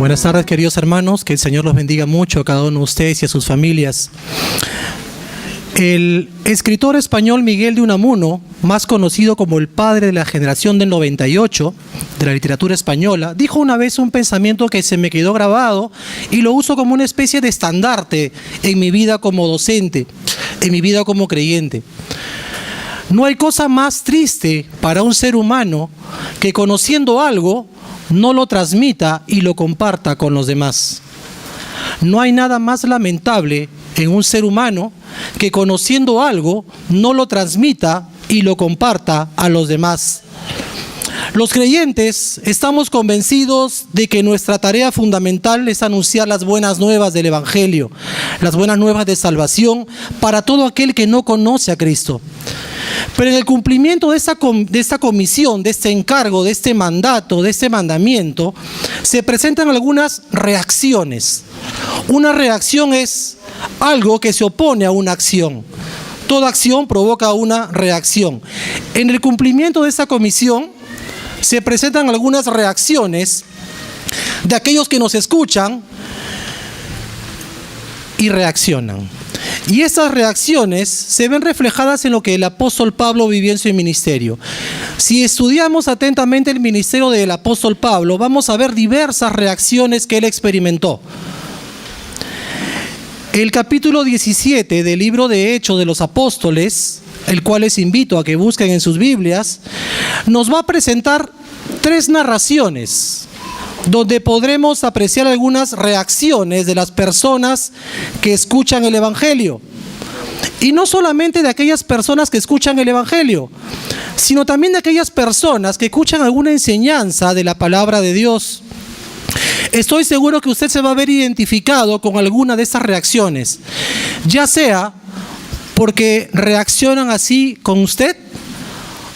Buenas tardes, queridos hermanos, que el Señor los bendiga mucho a cada uno de ustedes y a sus familias. El escritor español Miguel de Unamuno, más conocido como el padre de la generación del 98 de la literatura española, dijo una vez un pensamiento que se me quedó grabado y lo uso como una especie de estandarte en mi vida como docente, en mi vida como creyente. No hay cosa más triste para un ser humano que conociendo algo no lo transmita y lo comparta con los demás. No hay nada más lamentable en un ser humano que conociendo algo no lo transmita y lo comparta a los demás. Los creyentes estamos convencidos de que nuestra tarea fundamental es anunciar las buenas nuevas del Evangelio, las buenas nuevas de salvación para todo aquel que no conoce a Cristo. Pero en el cumplimiento de esta comisión, de este encargo, de este mandato, de este mandamiento, se presentan algunas reacciones. Una reacción es algo que se opone a una acción. Toda acción provoca una reacción. En el cumplimiento de esta comisión se presentan algunas reacciones de aquellos que nos escuchan y reaccionan. Y estas reacciones se ven reflejadas en lo que el apóstol Pablo vivió en su ministerio. Si estudiamos atentamente el ministerio del apóstol Pablo, vamos a ver diversas reacciones que él experimentó. El capítulo 17 del libro de Hechos de los Apóstoles, el cual les invito a que busquen en sus Biblias, nos va a presentar tres narraciones donde podremos apreciar algunas reacciones de las personas que escuchan el Evangelio. Y no solamente de aquellas personas que escuchan el Evangelio, sino también de aquellas personas que escuchan alguna enseñanza de la palabra de Dios. Estoy seguro que usted se va a ver identificado con alguna de estas reacciones, ya sea porque reaccionan así con usted,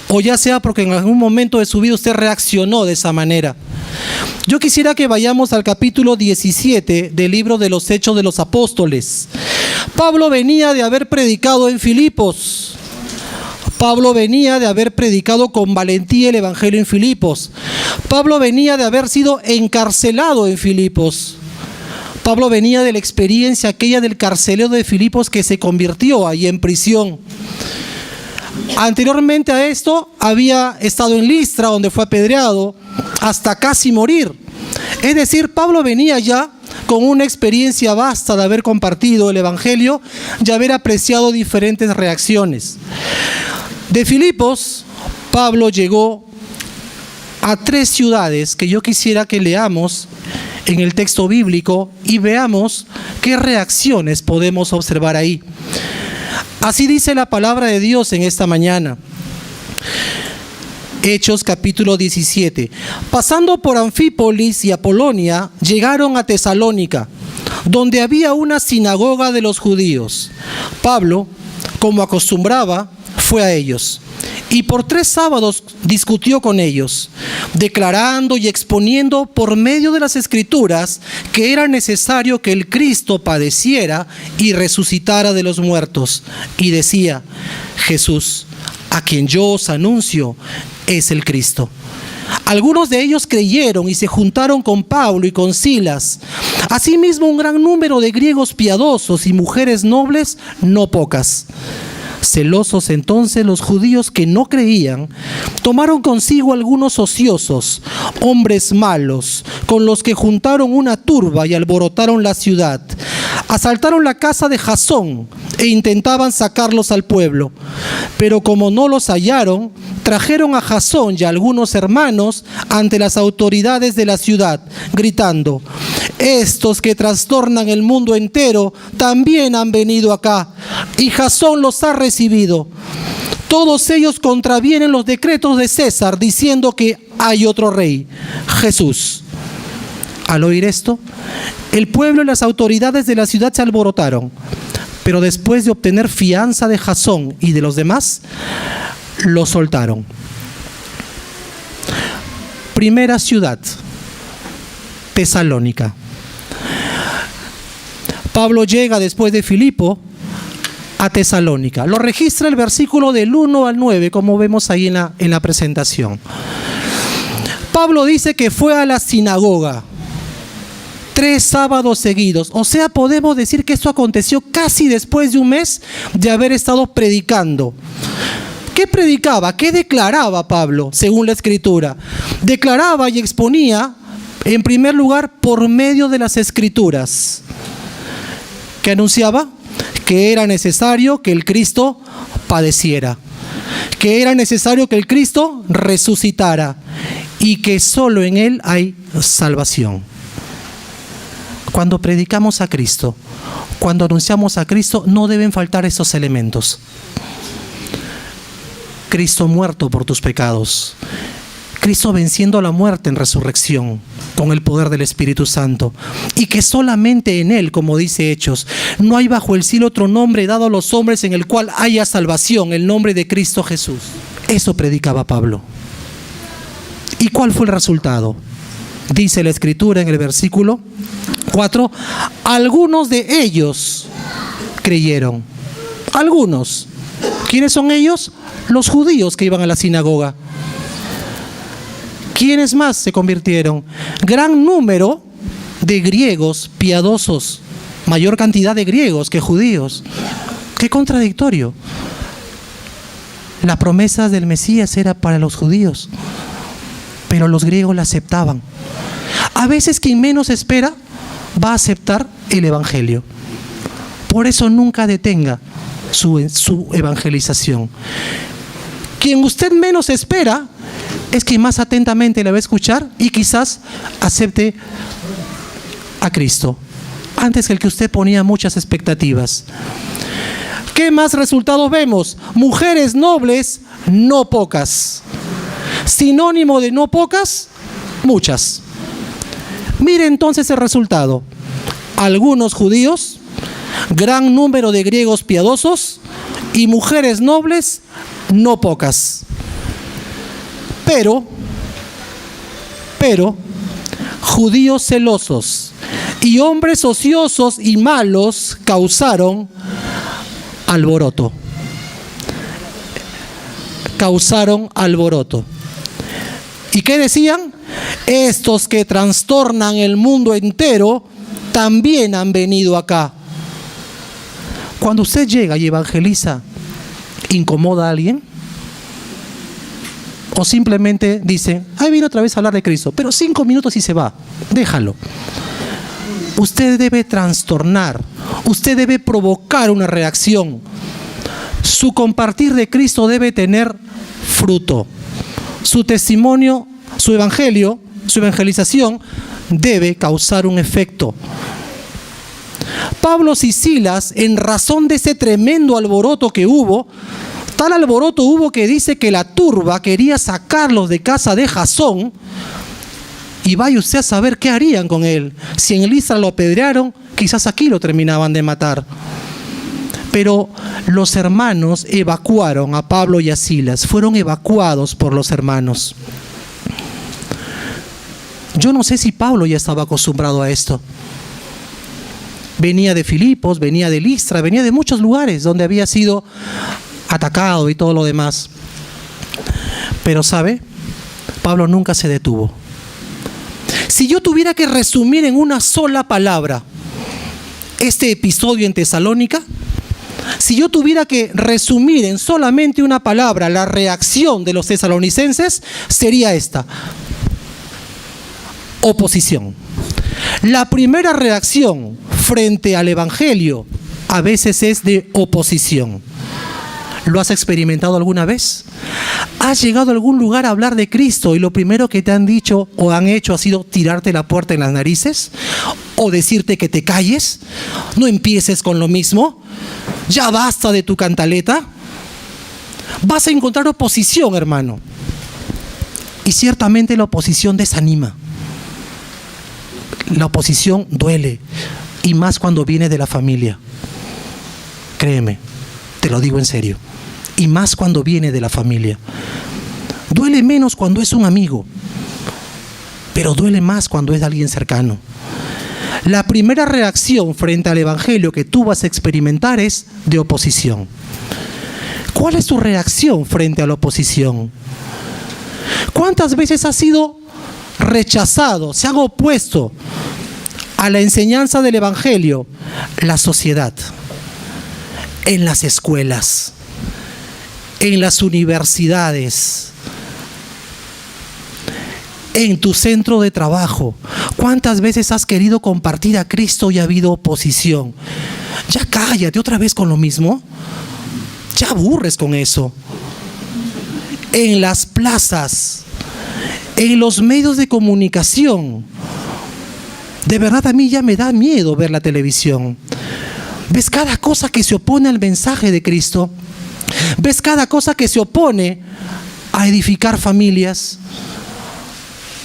o ya sea porque en algún momento de su vida usted reaccionó de esa manera. Yo quisiera que vayamos al capítulo 17 del libro de los Hechos de los Apóstoles. Pablo venía de haber predicado en Filipos. Pablo venía de haber predicado con valentía el Evangelio en Filipos. Pablo venía de haber sido encarcelado en Filipos. Pablo venía de la experiencia aquella del carcelero de Filipos que se convirtió ahí en prisión. Anteriormente a esto había estado en Listra, donde fue apedreado hasta casi morir. Es decir, Pablo venía ya con una experiencia vasta de haber compartido el Evangelio y haber apreciado diferentes reacciones. De Filipos, Pablo llegó a 3 ciudades que yo quisiera que leamos en el texto bíblico y veamos qué reacciones podemos observar ahí. Así dice la palabra de Dios en esta mañana. Hechos capítulo 17. Pasando por Anfípolis y Apolonia, llegaron a Tesalónica, donde había una sinagoga de los judíos. Pablo, como acostumbraba, fue a ellos, y por 3 sábados discutió con ellos, declarando y exponiendo por medio de las Escrituras que era necesario que el Cristo padeciera y resucitara de los muertos. Y decía: Jesús, a quien yo os anuncio, es el Cristo. Algunos de ellos creyeron y se juntaron con Pablo y con Silas. Asimismo, un gran número de griegos piadosos y mujeres nobles, no pocas. Celosos entonces los judíos que no creían, tomaron consigo algunos ociosos, hombres malos, con los que juntaron una turba y alborotaron la ciudad. Asaltaron la casa de Jasón e intentaban sacarlos al pueblo. Pero como no los hallaron, trajeron a Jasón y a algunos hermanos ante las autoridades de la ciudad, gritando: estos que trastornan el mundo entero también han venido acá, y Jasón los ha recibido. Todos ellos contravienen los decretos de César, diciendo que hay otro rey, Jesús. Al oír esto, el pueblo y las autoridades de la ciudad se alborotaron, pero después de obtener fianza de Jasón y de los demás, lo soltaron. Primera ciudad, Tesalónica. Pablo llega después de Filipo a Tesalónica. Lo registra el versículo del 1 al 9, como vemos ahí en la presentación. Pablo dice que fue a la sinagoga. 3 sábados seguidos. O sea, podemos decir que esto aconteció casi después de un mes de haber estado predicando. ¿Qué predicaba? ¿Qué declaraba Pablo, según la Escritura? Declaraba y exponía, en primer lugar, por medio de las Escrituras. ¿Qué anunciaba? Que era necesario que el Cristo padeciera, que era necesario que el Cristo resucitara y que solo en Él hay salvación. Cuando predicamos a Cristo, cuando anunciamos a Cristo, no deben faltar estos elementos. Cristo muerto por tus pecados, Cristo venciendo la muerte en resurrección con el poder del Espíritu Santo, y que solamente en Él, como dice Hechos, no hay bajo el cielo otro nombre dado a los hombres en el cual haya salvación, el nombre de Cristo Jesús. Eso predicaba Pablo. ¿Y cuál fue el resultado? Dice la Escritura en el versículo 4, algunos de ellos creyeron. Algunos. ¿Quiénes son ellos? Los judíos que iban a la sinagoga. ¿Quiénes más se convirtieron? Gran número de griegos piadosos, mayor cantidad de griegos que judíos. ¡Qué contradictorio! La promesa del Mesías era para los judíos, pero los griegos la aceptaban. A veces quien menos espera va a aceptar el evangelio. Por eso nunca detenga su evangelización. Quien usted menos espera es quien más atentamente le va a escuchar y quizás acepte a Cristo antes que el que usted ponía muchas expectativas. ¿Qué más resultados vemos? Mujeres nobles, no pocas. Sinónimo de no pocas, muchas. Mire entonces el resultado. Algunos judíos, gran número de griegos piadosos y mujeres nobles, no pocas. Pero, judíos celosos y hombres ociosos y malos causaron alboroto. ¿Y qué decían? Estos que trastornan el mundo entero también han venido acá. Cuando usted llega y evangeliza, ¿incomoda a alguien? O simplemente dice, ahí viene otra vez a hablar de Cristo, pero 5 minutos y se va, déjalo. Usted debe trastornar, usted debe provocar una reacción. Su compartir de Cristo debe tener fruto. Su testimonio, su evangelio, su evangelización debe causar un efecto. Pablo y Silas, en razón de ese tremendo alboroto que hubo, tal alboroto hubo que dice que la turba quería sacarlos de casa de Jasón, y vaya usted a saber qué harían con él. Si en Listra lo apedrearon, quizás aquí lo terminaban de matar. Pero los hermanos evacuaron a Pablo y a Silas, fueron evacuados por los hermanos. Yo no sé si Pablo ya estaba acostumbrado a esto. Venía de Filipos, venía de Listra, venía de muchos lugares donde había sido atacado y todo lo demás. Pero ¿sabe? Pablo nunca se detuvo. Si yo tuviera que resumir en una sola palabra este episodio en Tesalónica, si yo tuviera que resumir en solamente una palabra la reacción de los tesalonicenses, sería esta: oposición. La primera reacción frente al evangelio a veces es de oposición. ¿Lo has experimentado alguna vez? ¿Has llegado a algún lugar a hablar de Cristo y lo primero que te han dicho o han hecho ha sido tirarte la puerta en las narices? ¿O decirte que te calles? ¿No empieces con lo mismo? ¿Ya basta de tu cantaleta? Vas a encontrar oposición, hermano. Y ciertamente la oposición desanima. La oposición duele. Y más cuando viene de la familia. Créeme, te lo digo en serio. Y más cuando viene de la familia. Duele menos cuando es un amigo, pero duele más cuando es alguien cercano. La primera reacción frente al evangelio que tú vas a experimentar es de oposición. ¿Cuál es tu reacción frente a la oposición? ¿Cuántas veces has sido rechazado, se han opuesto a la enseñanza del Evangelio, la sociedad, en las escuelas, en las universidades, en tu centro de trabajo. ¿Cuántas veces has querido compartir a Cristo y ha habido oposición? Ya cállate otra vez con lo mismo. Ya aburres con eso. En las plazas, en los medios de comunicación. De verdad a mí ya me da miedo ver la televisión. ¿Ves cada cosa que se opone al mensaje de Cristo? ¿Ves cada cosa que se opone a edificar familias?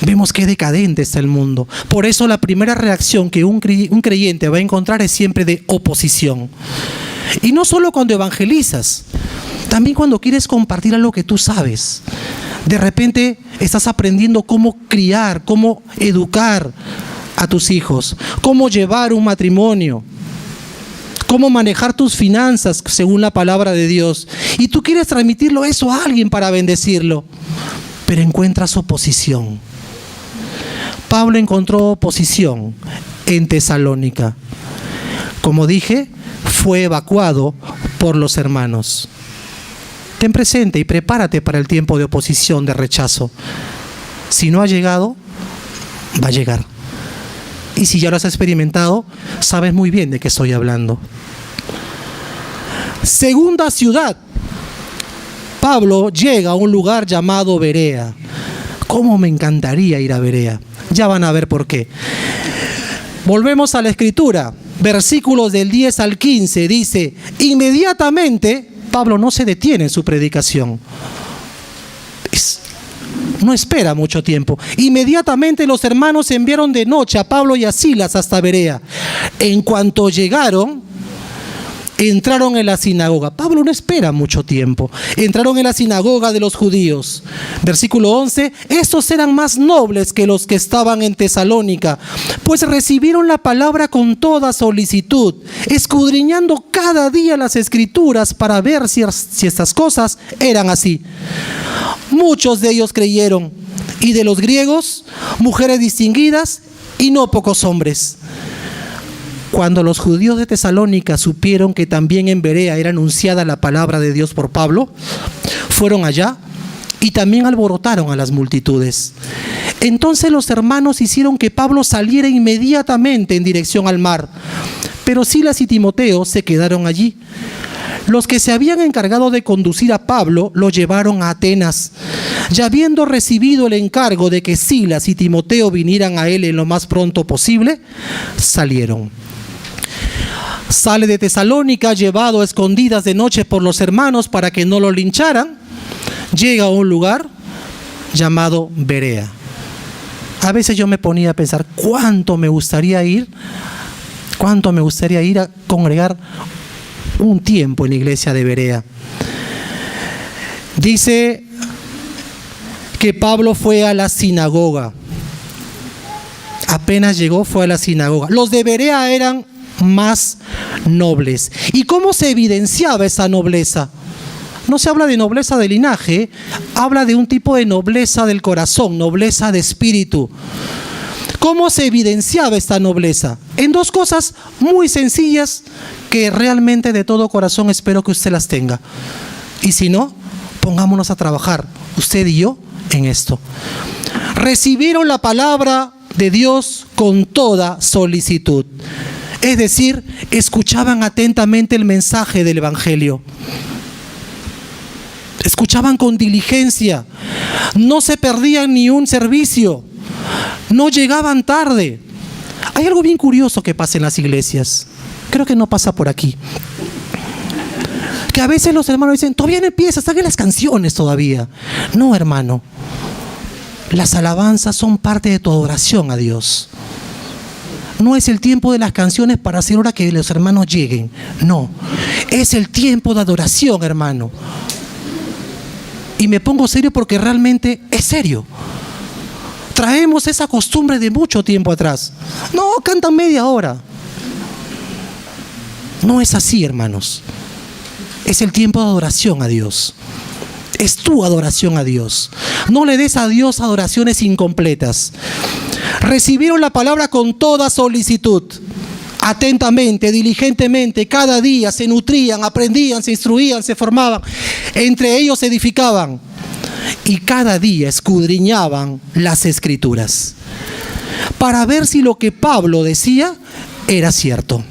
Vemos qué decadente está el mundo. Por eso la primera reacción que un creyente va a encontrar es siempre de oposición. Y no solo cuando evangelizas, también cuando quieres compartir algo que tú sabes. De repente estás aprendiendo cómo criar, cómo educar a tus hijos, cómo llevar un matrimonio, cómo manejar tus finanzas según la palabra de Dios. Y tú quieres transmitirlo eso a alguien para bendecirlo, pero encuentras oposición. Pablo encontró oposición en Tesalónica. Como dije, fue evacuado por los hermanos. Ten presente y prepárate para el tiempo de oposición, de rechazo. Si no ha llegado, va a llegar. Y si ya lo has experimentado, sabes muy bien de qué estoy hablando. Segunda ciudad. Pablo llega a un lugar llamado Berea. ¿Cómo me encantaría ir a Berea? Ya van a ver por qué. Volvemos a la escritura. Versículos del 10 al 15 dice: inmediatamente, Pablo no se detiene en su predicación. No espera mucho tiempo. Inmediatamente los hermanos enviaron de noche a Pablo y a Silas hasta Berea. En cuanto llegaron, entraron en la sinagoga. Pablo no espera mucho tiempo. Entraron en la sinagoga de los judíos. Versículo 11: estos eran más nobles que los que estaban en Tesalónica, pues recibieron la palabra con toda solicitud, escudriñando cada día las escrituras para ver si estas cosas eran así. Muchos de ellos creyeron, y de los griegos, mujeres distinguidas y no pocos hombres. Cuando los judíos de Tesalónica supieron que también en Berea era anunciada la palabra de Dios por Pablo, fueron allá y también alborotaron a las multitudes. Entonces los hermanos hicieron que Pablo saliera inmediatamente en dirección al mar, pero Silas y Timoteo se quedaron allí. Los que se habían encargado de conducir a Pablo lo llevaron a Atenas. Ya habiendo recibido el encargo de que Silas y Timoteo vinieran a él en lo más pronto posible, salieron. Sale de Tesalónica, llevado a escondidas de noche por los hermanos para que no lo lincharan. Llega a un lugar llamado Berea. A veces yo me ponía a pensar cuánto me gustaría ir a congregar un tiempo en la iglesia de Berea. Dice que Pablo fue a la sinagoga. Apenas llegó, fue a la sinagoga. Los de Berea eran más nobles. ¿Y cómo se evidenciaba esa nobleza? No se habla de nobleza de linaje, habla de un tipo de nobleza del corazón, nobleza de espíritu. ¿Cómo se evidenciaba esta nobleza? En dos cosas muy sencillas que realmente de todo corazón espero que usted las tenga. Y si no, pongámonos a trabajar, usted y yo, en esto. Recibieron la palabra de Dios con toda solicitud. Es decir, escuchaban atentamente el mensaje del Evangelio. Escuchaban con diligencia. No se perdían ni un servicio. No llegaban tarde. Hay algo bien curioso que pasa en las iglesias. Creo que no pasa por aquí. Que a veces los hermanos dicen, todavía no empieza, están en las canciones todavía. No, hermano. Las alabanzas son parte de tu adoración a Dios. No es el tiempo de las canciones para hacer hora que los hermanos lleguen. No, es el tiempo de adoración, hermano. Y me pongo serio porque realmente es serio. Traemos esa costumbre de mucho tiempo atrás. No, cantan media hora. No es así, hermanos. Es el tiempo de adoración a Dios. Es tu adoración a Dios. No le des a Dios adoraciones incompletas. Recibieron la palabra con toda solicitud, atentamente, diligentemente, cada día se nutrían, aprendían, se instruían, se formaban, entre ellos se edificaban y cada día escudriñaban las Escrituras para ver si lo que Pablo decía era cierto.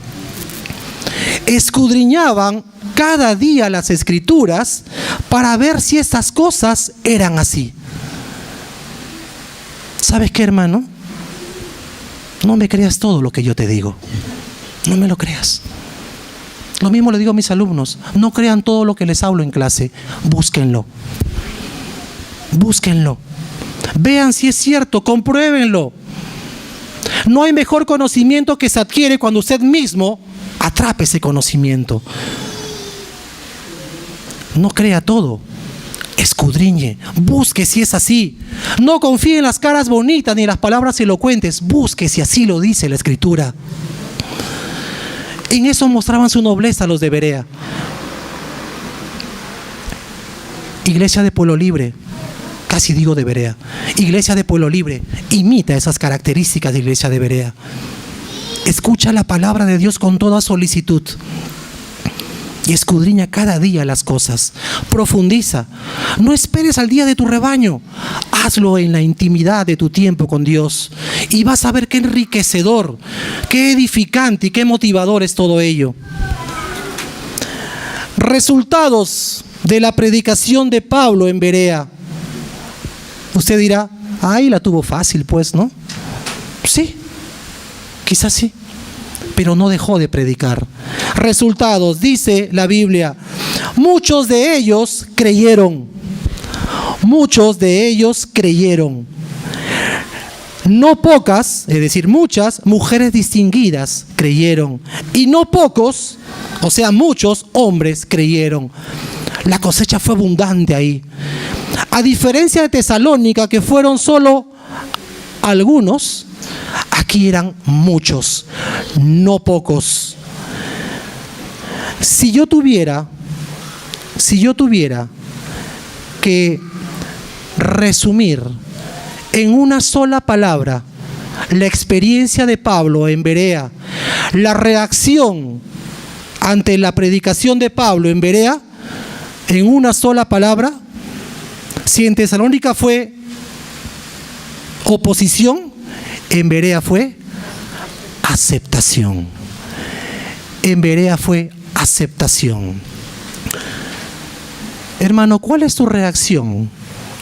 Escudriñaban cada día las Escrituras para ver si estas cosas eran así. ¿Sabes qué, hermano? No me creas todo lo que yo te digo. No me lo creas. Lo mismo le digo a mis alumnos. No crean todo lo que les hablo en clase. Búsquenlo. Búsquenlo. Vean si es cierto. Compruébenlo. No hay mejor conocimiento que se adquiere cuando usted mismo atrape ese conocimiento. No crea todo. Escudriñe, busque si es así. No confíe en las caras bonitas ni en las palabras elocuentes. Busque si así lo dice la Escritura. En eso mostraban su nobleza los de Berea. Iglesia de Pueblo Libre, casi digo de Berea. Iglesia de Pueblo Libre, imita esas características de Iglesia de Berea. Escucha la palabra de Dios con toda solicitud y escudriña cada día las cosas. Profundiza. No esperes al día de tu rebaño. Hazlo en la intimidad de tu tiempo con Dios y vas a ver qué enriquecedor, qué edificante y qué motivador es todo ello. Resultados de la predicación de Pablo en Berea. Usted dirá, ay, la tuvo fácil pues, ¿no? Sí, quizás sí, pero no dejó de predicar. Resultados, dice la Biblia, muchos de ellos creyeron. Muchos de ellos creyeron. No pocas, es decir, muchas mujeres distinguidas creyeron. Y no pocos, o sea, muchos hombres creyeron. La cosecha fue abundante ahí. A diferencia de Tesalónica, que fueron solo algunos, aquí eran muchos, no pocos. Si yo tuviera que resumir en una sola palabra la experiencia de Pablo en Berea, la reacción ante la predicación de Pablo en Berea, en una sola palabra, si en Tesalónica fue oposición, en Berea fue aceptación. En Berea fue aceptación. Hermano, ¿cuál es tu reacción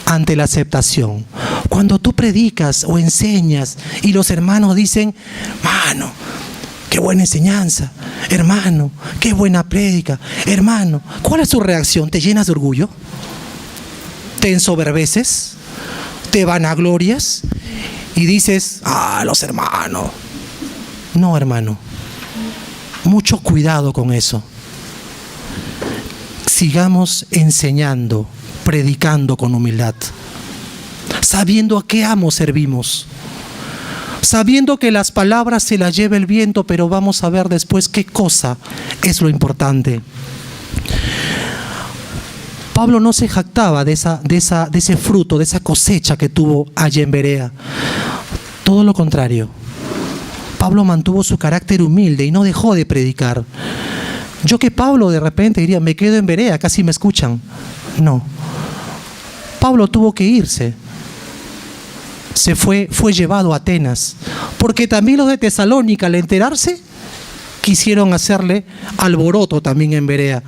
ante la aceptación? Cuando tú predicas o enseñas y los hermanos dicen, hermano, qué buena enseñanza, hermano, qué buena prédica, hermano, ¿cuál es tu reacción? ¿Te llenas de orgullo? ¿Te ensoberbeces? ¿Te vanaglorias? Y dices, los hermanos. No, hermano, mucho cuidado con eso. Sigamos enseñando, predicando con humildad, sabiendo a qué amo servimos, sabiendo que las palabras se las lleva el viento, pero vamos a ver después qué cosa es lo importante. Pablo no se jactaba de ese fruto, de esa cosecha que tuvo allá en Berea. Todo lo contrario. Pablo mantuvo su carácter humilde y no dejó de predicar. Yo que Pablo de repente diría, me quedo en Berea, casi me escuchan. No. Pablo tuvo que irse. Fue llevado a Atenas. Porque también los de Tesalónica, al enterarse, quisieron hacerle alboroto también en Berea.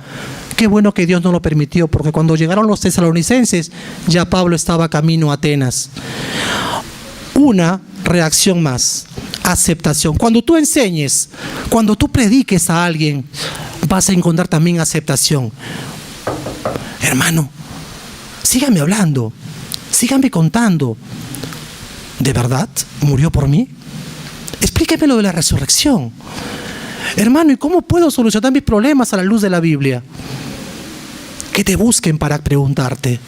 Qué bueno que Dios no lo permitió, porque cuando llegaron los tesalonicenses, ya Pablo estaba camino a Atenas. Una reacción más, aceptación. Cuando tú enseñes, cuando tú prediques a alguien, vas a encontrar también aceptación. Hermano, sígame hablando, sígame contando. ¿De verdad murió por mí? Explíqueme lo de la resurrección. Hermano, ¿y cómo puedo solucionar mis problemas a la luz de la Biblia? Que te busquen para preguntarte.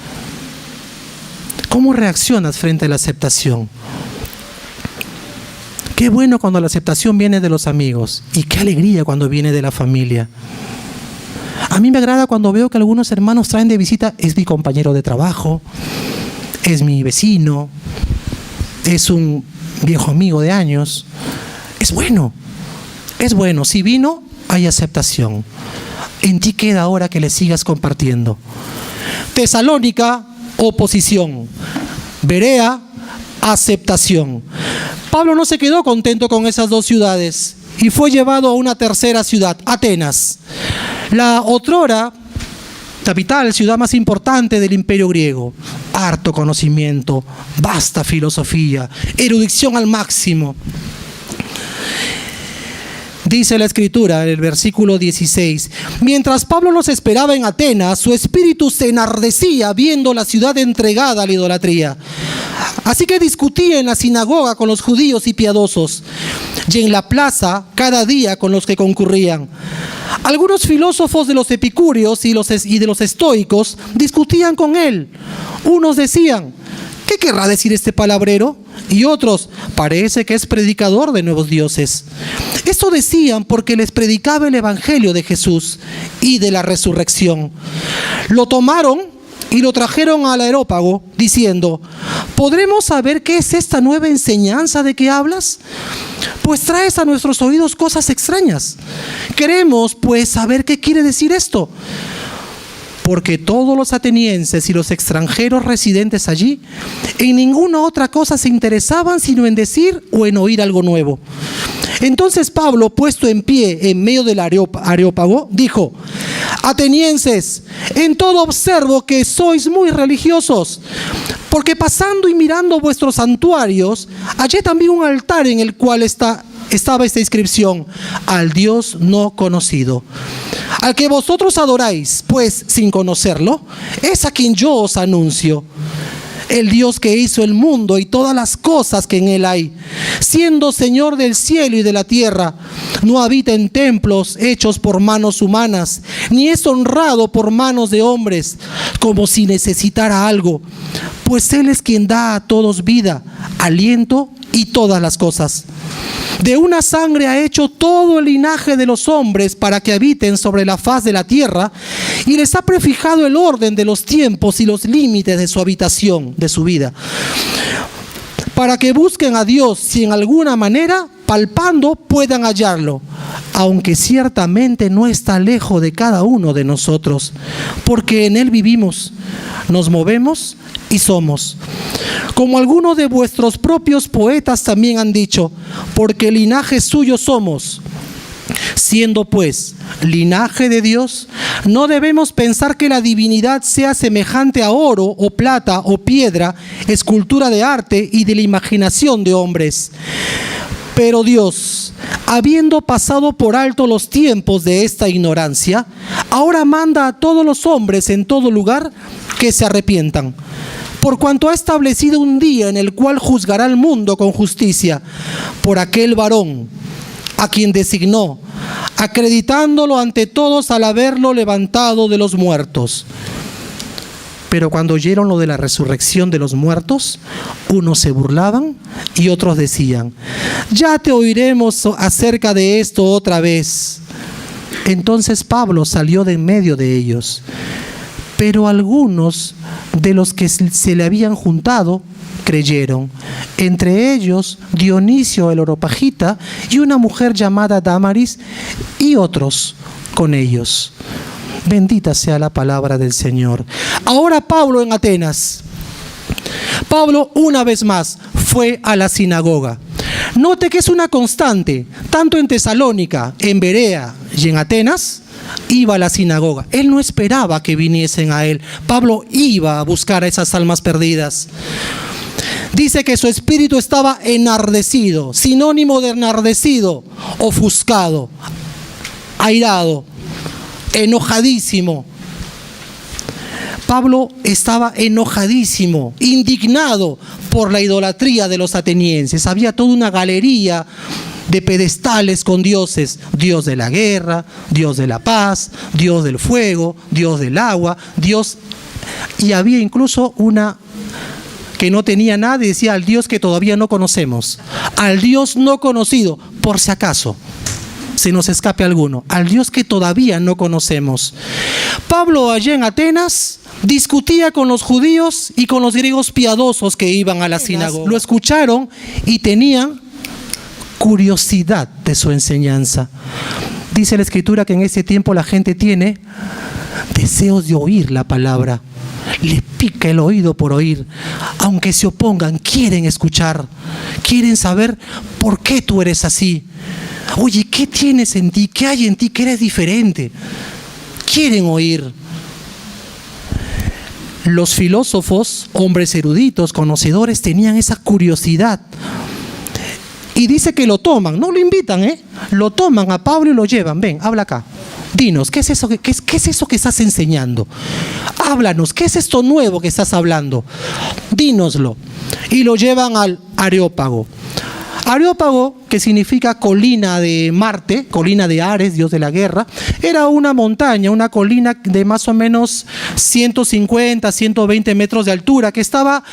¿Cómo reaccionas frente a la aceptación? Qué bueno cuando la aceptación viene de los amigos y qué alegría cuando viene de la familia. A mí me agrada cuando veo que algunos hermanos traen de visita, es mi compañero de trabajo, es mi vecino, es un viejo amigo de años. Es bueno. Si vino, hay aceptación. En ti queda ahora que le sigas compartiendo. Tesalónica, oposición. Berea, aceptación. Pablo no se quedó contento con esas dos ciudades y fue llevado a una tercera ciudad, Atenas, la otrora capital, ciudad más importante del imperio griego. Harto conocimiento, vasta filosofía, erudición al máximo. Dice la Escritura en el versículo 16: mientras Pablo los esperaba en Atenas, su espíritu se enardecía viendo la ciudad entregada a la idolatría. Así que discutía en la sinagoga con los judíos y piadosos, y en la plaza cada día con los que concurrían. Algunos filósofos de los epicúreos y de los estoicos discutían con él. Unos decían: ¿qué querrá decir este palabrero? Y otros: parece que es predicador de nuevos dioses. Esto decían porque les predicaba el evangelio de Jesús y de la resurrección. Lo tomaron y lo trajeron al Areópago diciendo: ¿podremos saber qué es esta nueva enseñanza de que hablas? Pues traes a nuestros oídos cosas extrañas. Queremos pues saber qué quiere decir esto. Porque todos los atenienses y los extranjeros residentes allí en ninguna otra cosa se interesaban sino en decir o en oír algo nuevo. Entonces Pablo, puesto en pie en medio del Areópago, dijo: atenienses, en todo observo que sois muy religiosos, porque pasando y mirando vuestros santuarios, hallé también un altar en el cual estaba esta inscripción: al Dios no conocido. Al que vosotros adoráis, pues sin conocerlo, es a quien yo os anuncio. El Dios que hizo el mundo y todas las cosas que en él hay, siendo Señor del cielo y de la tierra, no habita en templos hechos por manos humanas, ni es honrado por manos de hombres, como si necesitara algo, pues Él es quien da a todos vida, aliento y todas las cosas. De una sangre ha hecho todo el linaje de los hombres para que habiten sobre la faz de la tierra, y les ha prefijado el orden de los tiempos y los límites de su habitación, de su vida, para que busquen a Dios si en alguna manera, palpando, puedan hallarlo, aunque ciertamente no está lejos de cada uno de nosotros, porque en Él vivimos, nos movemos y somos. Como algunos de vuestros propios poetas también han dicho: porque linaje suyo somos. Siendo pues linaje de Dios, no debemos pensar que la divinidad sea semejante a oro o plata o piedra, escultura de arte y de la imaginación de hombres. Pero Dios, habiendo pasado por alto los tiempos de esta ignorancia, ahora manda a todos los hombres en todo lugar que se arrepientan, por cuanto ha establecido un día en el cual juzgará al mundo con justicia por aquel varón a quien designó, acreditándolo ante todos al haberlo levantado de los muertos. Pero cuando oyeron lo de la resurrección de los muertos, unos se burlaban y otros decían: ya te oiremos acerca de esto otra vez. Entonces Pablo salió de en medio de ellos, pero algunos de los que se le habían juntado creyeron, entre ellos Dionisio el Areopagita y una mujer llamada Dámaris, y otros con ellos. Bendita sea la palabra del Señor. Ahora Pablo en Atenas. Pablo una vez más fue a la sinagoga. Note que es una constante, tanto en Tesalónica, en Berea y en Atenas, iba a la sinagoga. Él no esperaba que viniesen a él. Pablo iba a buscar a esas almas perdidas. Dice que su espíritu estaba enardecido, sinónimo de enardecido, ofuscado, airado, enojadísimo. Pablo estaba enojadísimo, indignado por la idolatría de los atenienses. Había toda una galería de pedestales con dioses: Dios de la guerra, Dios de la paz, Dios del fuego, Dios del agua, Dios... Y había incluso una que no tenía nada y decía: al Dios que todavía no conocemos, al Dios no conocido, por si acaso se nos escape alguno, al Dios que todavía no conocemos. Pablo allá en Atenas discutía con los judíos y con los griegos piadosos que iban a la sinagoga. Lo escucharon y tenían curiosidad de su enseñanza. Dice la Escritura que en ese tiempo la gente tiene deseos de oír la palabra. Le pica el oído por oír. Aunque se opongan, quieren escuchar. Quieren saber por qué tú eres así. Oye, ¿qué tienes en ti? ¿Qué hay en ti que eres diferente? Quieren oír. Los filósofos, hombres eruditos, conocedores, tenían esa curiosidad. Y dice que lo toman, no lo invitan, lo toman a Pablo y lo llevan. Ven, habla acá. Dinos, ¿qué es eso que estás enseñando? Háblanos, ¿qué es esto nuevo que estás hablando? Dínoslo. Y lo llevan al Areópago. Areópago, que significa colina de Marte, colina de Ares, dios de la guerra, era una montaña, una colina de más o menos 150, 120 metros de altura, que estaba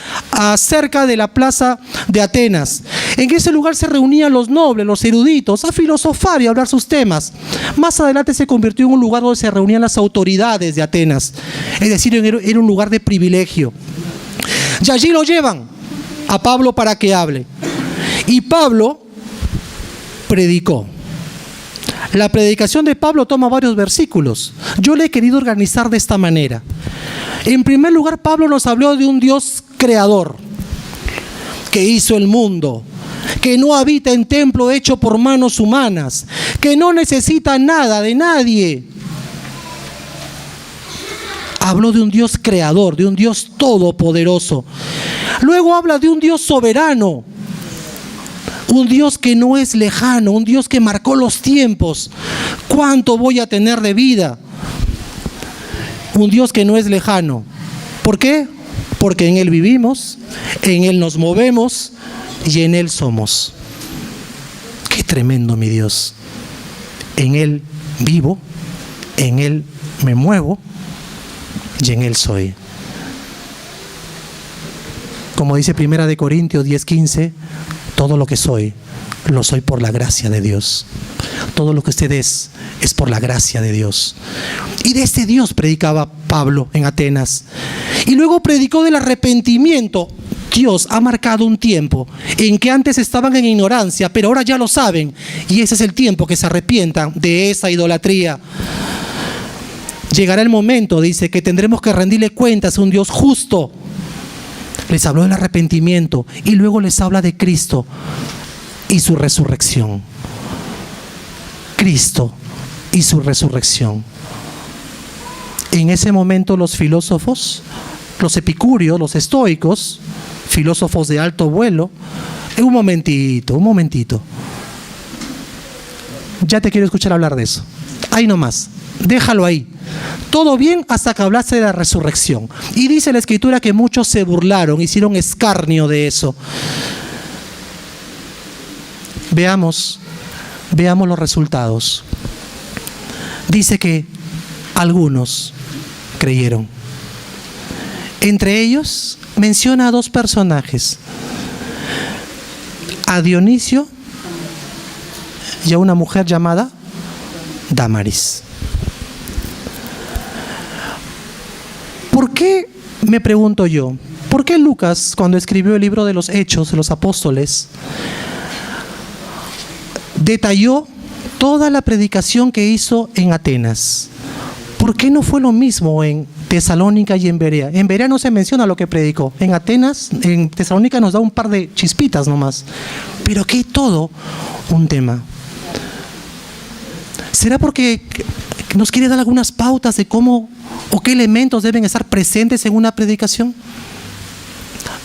cerca de la plaza de Atenas. En ese lugar se reunían los nobles, los eruditos, a filosofar y a hablar sus temas. Más adelante se convirtió en un lugar donde se reunían las autoridades de Atenas, es decir, era un lugar de privilegio. Y allí lo llevan a Pablo para que hable. Y Pablo predicó. La predicación de Pablo toma varios versículos. Yo le he querido organizar de esta manera. En primer lugar, Pablo nos habló de un Dios creador que hizo el mundo, que no habita en templo hecho por manos humanas, que no necesita nada de nadie. Habló de un Dios creador, de un Dios todopoderoso. Luego habla de un Dios soberano, un Dios que no es lejano, un Dios que marcó los tiempos. ¿Cuánto voy a tener de vida? Un Dios que no es lejano. ¿Por qué? Porque en Él vivimos, en Él nos movemos y en Él somos. Qué tremendo, mi Dios. En Él vivo, en Él me muevo y en Él soy. Como dice 1 Corintios 10:15, todo lo que soy, lo soy por la gracia de Dios. Todo lo que usted es por la gracia de Dios. Y de este Dios predicaba Pablo en Atenas. Y luego predicó del arrepentimiento. Dios ha marcado un tiempo en que antes estaban en ignorancia, pero ahora ya lo saben. Y ese es el tiempo que se arrepientan de esa idolatría. Llegará el momento, dice, que tendremos que rendirle cuentas a un Dios justo. Les habló del arrepentimiento y luego les habla de Cristo y su resurrección. Cristo y su resurrección. En ese momento los filósofos, los epicúreos, los estoicos, filósofos de alto vuelo, un momentito. Ya te quiero escuchar hablar de eso. Ahí nomás, déjalo ahí. Todo bien hasta que hablaste de la resurrección. Y dice la Escritura que muchos se burlaron, hicieron escarnio de eso. Veamos los resultados. Dice que algunos creyeron. Entre ellos menciona a dos personajes: a Dionisio y a una mujer llamada Dámaris. ¿Por qué, me pregunto yo, por qué Lucas, cuando escribió el libro de los Hechos de los Apóstoles, detalló toda la predicación que hizo en Atenas? ¿Por qué no fue lo mismo en Tesalónica y en Berea? En Berea no se menciona lo que predicó. En Atenas, en Tesalónica nos da un par de chispitas nomás. Pero aquí hay todo un tema. ¿Será porque nos quiere dar algunas pautas de cómo o qué elementos deben estar presentes en una predicación?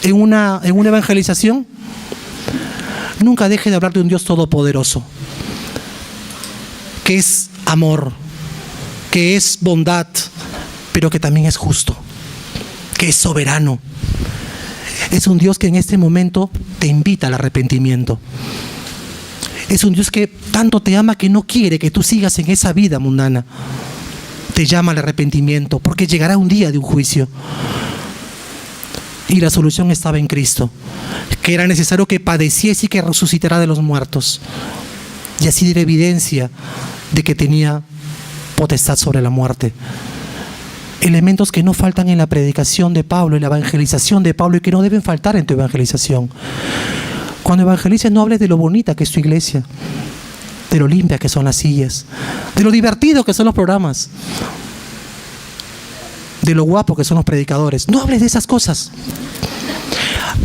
¿En una evangelización? Nunca deje de hablar de un Dios todopoderoso, que es amor, que es bondad, pero que también es justo, que es soberano. Es un Dios que en este momento te invita al arrepentimiento. Es un Dios que tanto te ama que no quiere que tú sigas en esa vida mundana. Te llama al arrepentimiento, porque llegará un día de un juicio. Y la solución estaba en Cristo, que era necesario que padeciese y que resucitará de los muertos. Y así diera evidencia de que tenía potestad sobre la muerte. elementos que no faltan en la predicación de Pablo, en la evangelización de Pablo, y que no deben faltar en tu evangelización. Cuando evangelices, no hables de lo bonita que es tu iglesia, de lo limpia que son las sillas, de lo divertido que son los programas, de lo guapo que son los predicadores. No hables de esas cosas.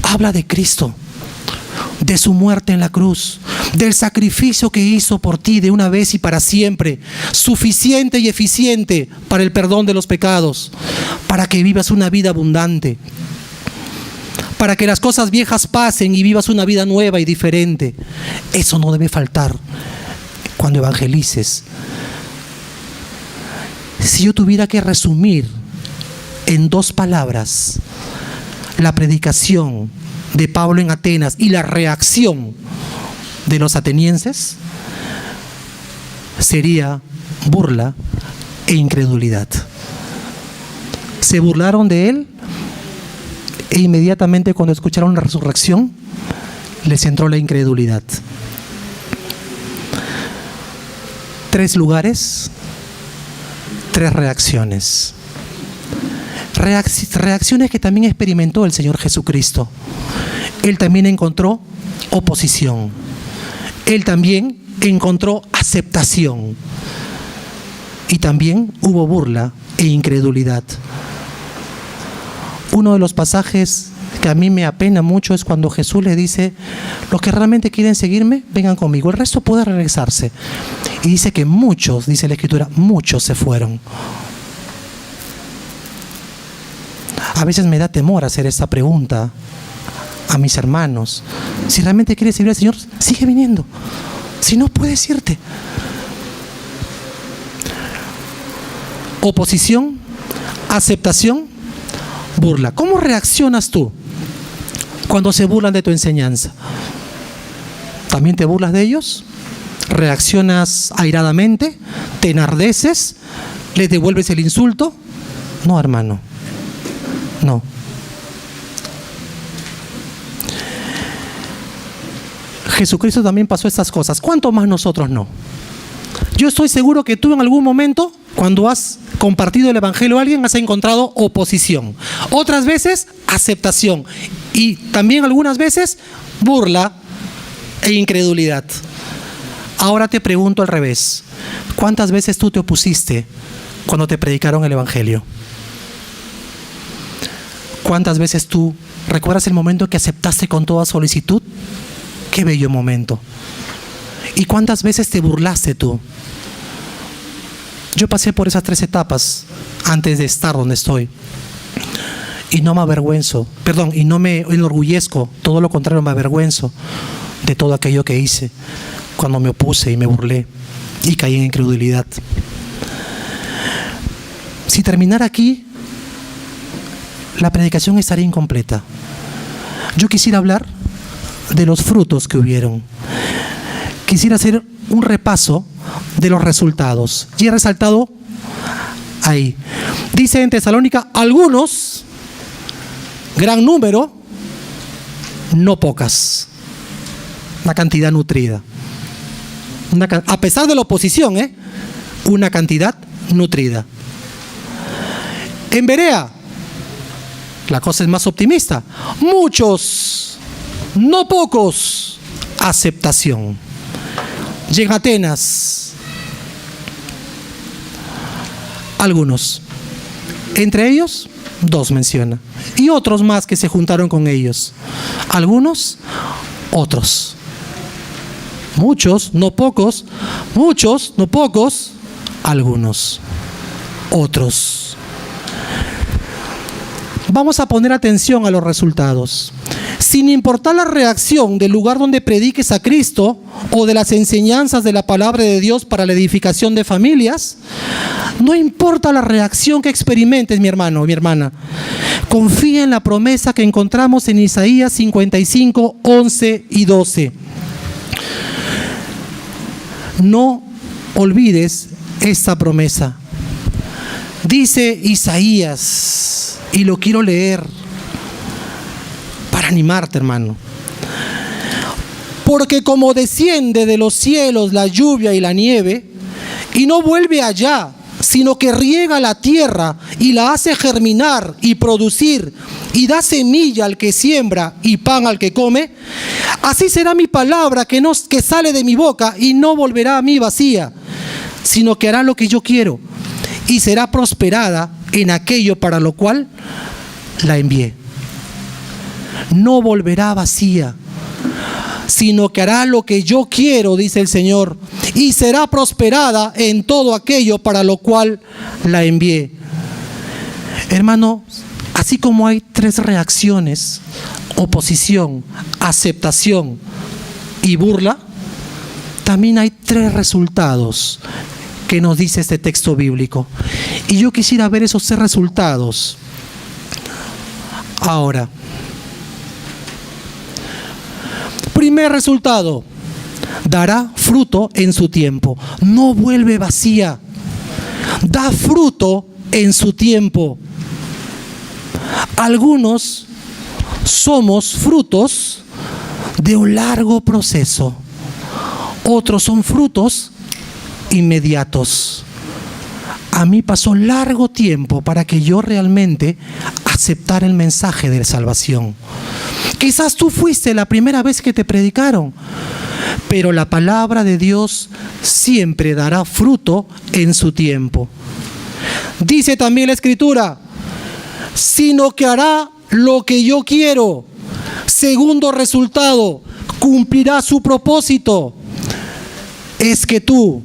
Habla de Cristo, de su muerte en la cruz, del sacrificio que hizo por ti de una vez y para siempre, suficiente y eficiente para el perdón de los pecados, para que vivas una vida abundante, para que las cosas viejas pasen y vivas una vida nueva y diferente. Eso no debe faltar cuando evangelices. Si yo tuviera que resumir en 2 palabras la predicación de Pablo en Atenas y la reacción de los atenienses, sería burla e incredulidad. Se burlaron de él e inmediatamente cuando escucharon la resurrección les entró la incredulidad. 3 lugares, 3 reacciones. Reacciones que también experimentó el Señor Jesucristo. Él también encontró oposición. Él también encontró aceptación. Y también hubo burla e incredulidad. Uno de los pasajes que a mí me apena mucho es cuando Jesús le dice: los que realmente quieren seguirme, vengan conmigo, el resto puede regresarse. Y dice que muchos, dice la Escritura, muchos se fueron. A veces me da temor hacer esta pregunta a mis hermanos. Si realmente quieres seguir al Señor, sigue viniendo. Si no, puedes irte. Oposición, aceptación, burla. ¿Cómo reaccionas tú cuando se burlan de tu enseñanza? ¿También te burlas de ellos? ¿Reaccionas airadamente? ¿Te enardeces? ¿Les devuelves el insulto? No, hermano. No. Jesucristo también pasó estas cosas. ¿Cuánto más nosotros no? Yo estoy seguro que tú en algún momento, cuando has compartido el evangelio a alguien, has encontrado oposición. Otras veces, aceptación. Y también algunas veces, burla e incredulidad. Ahora te pregunto al revés. ¿Cuántas veces tú te opusiste cuando te predicaron el evangelio? ¿Cuántas veces tú recuerdas el momento que aceptaste con toda solicitud? ¡Qué bello momento! ¿Y cuántas veces te burlaste tú? Yo pasé por esas 3 etapas antes de estar donde estoy. Y no me avergüenzo, y no me enorgullezco, todo lo contrario, me avergüenzo de todo aquello que hice cuando me opuse y me burlé y caí en incredulidad. Si terminara aquí, la predicación estaría incompleta. Yo quisiera hablar de los frutos que hubieron. Quisiera hacer un repaso de los resultados. Y he resaltado ahí. Dice en Tesalónica, algunos, gran número, no pocas. Una cantidad nutrida. A pesar de la oposición, una cantidad nutrida. En Berea, la cosa es más optimista. Muchos, no pocos, aceptación. Y en Atenas, algunos. Entre ellos, 2 menciona. Y otros más que se juntaron con ellos. Algunos, otros. Muchos, no pocos. Muchos, no pocos. Algunos, otros. Vamos a poner atención a los resultados. Sin importar la reacción del lugar donde prediques a Cristo o de las enseñanzas de la palabra de Dios para la edificación de familias, no importa la reacción que experimentes, mi hermano o mi hermana, confía en la promesa que encontramos en Isaías 55, 11 y 12. No olvides esta promesa. Dice Isaías, y lo quiero leer para animarte, hermano. Porque como desciende de los cielos la lluvia y la nieve, y no vuelve allá sino que riega la tierra y la hace germinar y producir, y da semilla al que siembra y pan al que come, así será mi palabra que sale de mi boca, y no volverá a mí vacía, sino que hará lo que yo quiero, y será prosperada en aquello para lo cual la envié. No volverá vacía, sino que hará lo que yo quiero, dice el Señor, y será prosperada en todo aquello para lo cual la envié. Hermano, así como hay 3 reacciones: oposición, aceptación y burla, también hay 3 resultados que nos dice este texto bíblico. Y yo quisiera ver esos 3 resultados ahora. Primer resultado: dará fruto en su tiempo. No vuelve vacía. Da fruto en su tiempo. Algunos somos frutos de un largo proceso. Otros son frutos inmediatos. A mí pasó largo tiempo para que yo realmente aceptara el mensaje de salvación. Quizás tú fuiste la primera vez que te predicaron, pero la palabra de Dios siempre dará fruto en su tiempo. Dice también la Escritura: sino que hará lo que yo quiero. Segundo resultado: cumplirá su propósito. Es que tú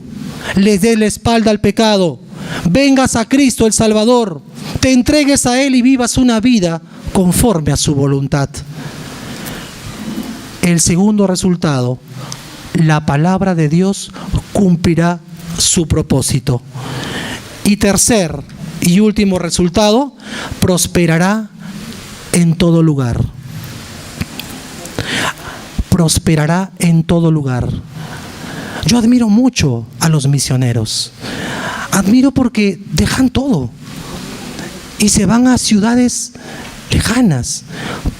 les des la espalda al pecado, vengas a Cristo el Salvador, te entregues a Él y vivas una vida conforme a su voluntad. El segundo resultado: la palabra de Dios cumplirá su propósito. Y tercer y último resultado: prosperará en todo lugar. Prosperará en todo lugar. Yo admiro mucho a los misioneros. Admiro porque dejan todo y se van a ciudades lejanas,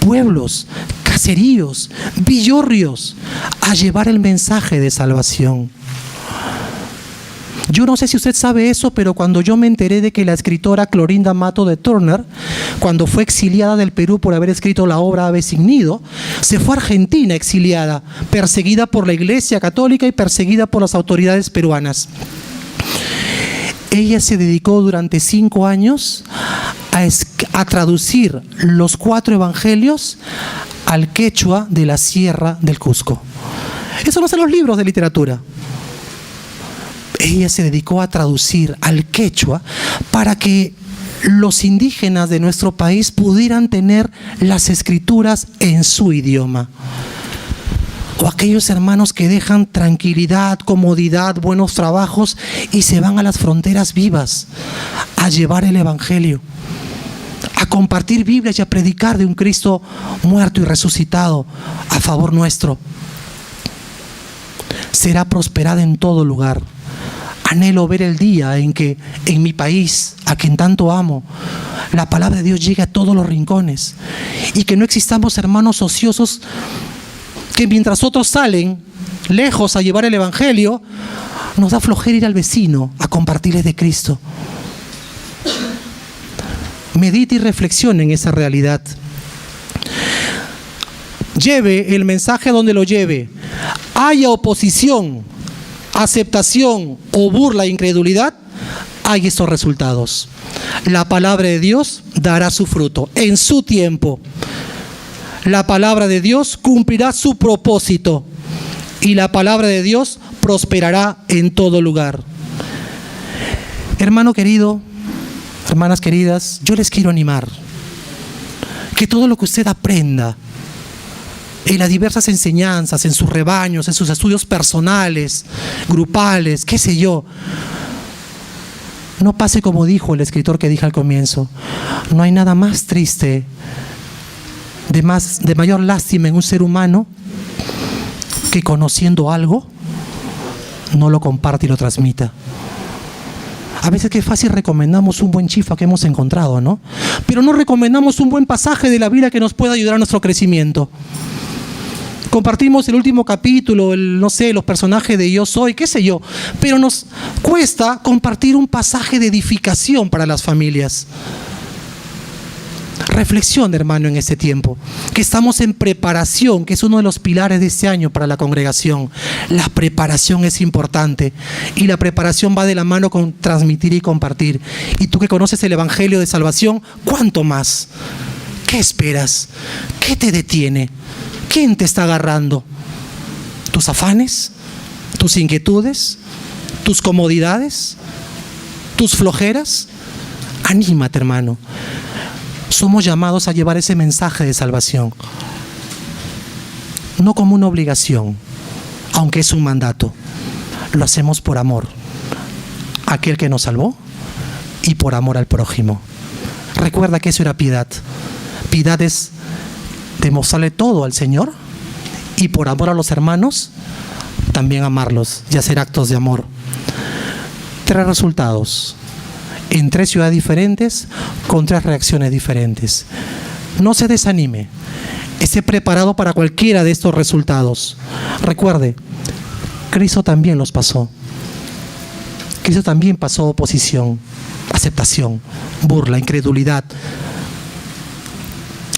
pueblos, caseríos, villorrios, a llevar el mensaje de salvación. Yo no sé si usted sabe eso, pero cuando yo me enteré de que la escritora Clorinda Mato de Turner, cuando fue exiliada del Perú por haber escrito la obra Ave sin Nido, se fue a Argentina exiliada, perseguida por la Iglesia Católica y perseguida por las autoridades peruanas. Ella se dedicó durante 5 años a traducir los 4 evangelios al quechua de la Sierra del Cusco. Eso no son los libros de literatura. Ella se dedicó a traducir al quechua para que los indígenas de nuestro país pudieran tener las escrituras en su idioma. O aquellos hermanos que dejan tranquilidad, comodidad, buenos trabajos y se van a las fronteras vivas a llevar el evangelio, a compartir Biblias y a predicar de un Cristo muerto y resucitado a favor nuestro. Será prosperada en todo lugar. Anhelo ver el día en que en mi país, a quien tanto amo, la palabra de Dios llegue a todos los rincones y que no existamos hermanos ociosos que mientras otros salen lejos a llevar el evangelio, nos da flojera ir al vecino a compartirles de Cristo. Medite y reflexione en esa realidad. Lleve el mensaje donde lo lleve. Haya oposición, aceptación o burla e incredulidad, hay estos resultados. La palabra de Dios dará su fruto en su tiempo. La palabra de Dios cumplirá su propósito y la palabra de Dios prosperará en todo lugar. Hermano querido, hermanas queridas, yo les quiero animar que todo lo que usted aprenda en las diversas enseñanzas, en sus rebaños, en sus estudios personales, grupales, qué sé yo, no pase como dijo el escritor que dije al comienzo. No hay nada más triste, de mayor lástima en un ser humano, que conociendo algo, no lo comparte y lo transmita. A veces qué fácil recomendamos un buen chifa que hemos encontrado, ¿no? Pero no recomendamos un buen pasaje de la Biblia que nos pueda ayudar a nuestro crecimiento. compartimos el último capítulo, no sé, los personajes de Yo Soy, qué sé yo, pero nos cuesta compartir un pasaje de edificación para las familias. Reflexión, hermano, en este tiempo, que estamos en preparación, que es uno de los pilares de este año para la congregación. La preparación es importante y la preparación va de la mano con transmitir y compartir. Y tú que conoces el Evangelio de Salvación, ¿cuánto más? ¿Qué esperas? ¿Qué te detiene? ¿Quién te está agarrando? ¿Tus afanes? ¿Tus inquietudes? ¿Tus comodidades? ¿Tus flojeras? Anímate, hermano. Somos llamados a llevar ese mensaje de salvación, no como una obligación, aunque es un mandato. Lo hacemos por amor a aquel que nos salvó y por amor al prójimo. Recuerda que eso era piedad. Piedad es demostrarle todo al Señor y por amor a los hermanos también amarlos y hacer actos de amor. 3 resultados en 3 ciudades diferentes con 3 reacciones diferentes. No se desanime, esté preparado para cualquiera de estos resultados. Recuerde, Cristo también los pasó. Cristo también pasó oposición, aceptación, burla, incredulidad,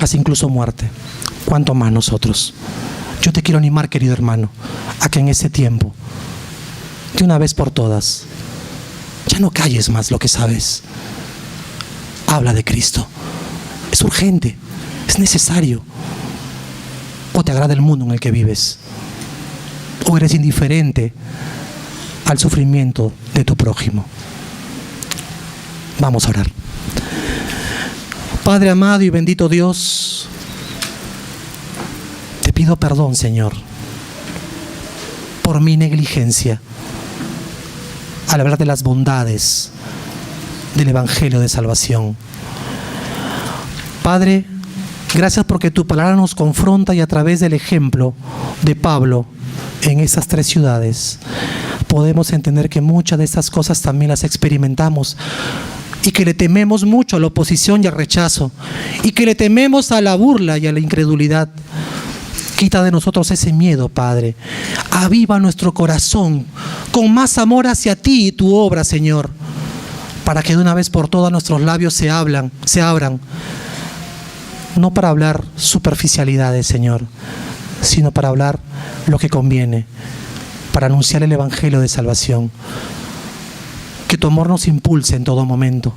hasta incluso muerte. ¿Cuánto más nosotros? Yo te quiero animar, querido hermano, a que en este tiempo, de una vez por todas, ya no calles más lo que sabes. Habla de Cristo. Es urgente, es necesario. O te agrada el mundo en el que vives, o eres indiferente al sufrimiento de tu prójimo. Vamos a orar. Padre amado y bendito Dios, te pido perdón, Señor, por mi negligencia al hablar de las bondades del Evangelio de Salvación. Padre, gracias porque tu palabra nos confronta y a través del ejemplo de Pablo en esas 3 ciudades podemos entender que muchas de estas cosas también las experimentamos y que le tememos mucho a la oposición y al rechazo y que le tememos a la burla y a la incredulidad. Quita de nosotros ese miedo, Padre. Aviva nuestro corazón con más amor hacia ti y tu obra, Señor, para que de una vez por todas nuestros labios se abran, no para hablar superficialidades, Señor, sino para hablar lo que conviene, para anunciar el Evangelio de salvación. Que tu amor nos impulse en todo momento,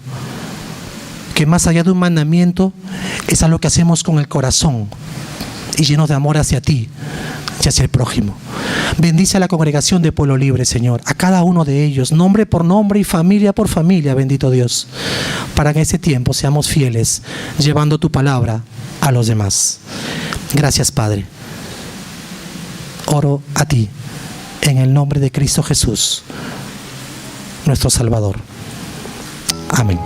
que más allá de un mandamiento es algo que hacemos con el corazón y llenos de amor hacia ti y hacia el prójimo. Bendice a la congregación de Pueblo Libre, Señor, a cada uno de ellos, nombre por nombre y familia por familia, bendito Dios, para que en ese tiempo seamos fieles, llevando tu palabra a los demás. Gracias, Padre. Oro a ti, en el nombre de Cristo Jesús, nuestro Salvador. Amén.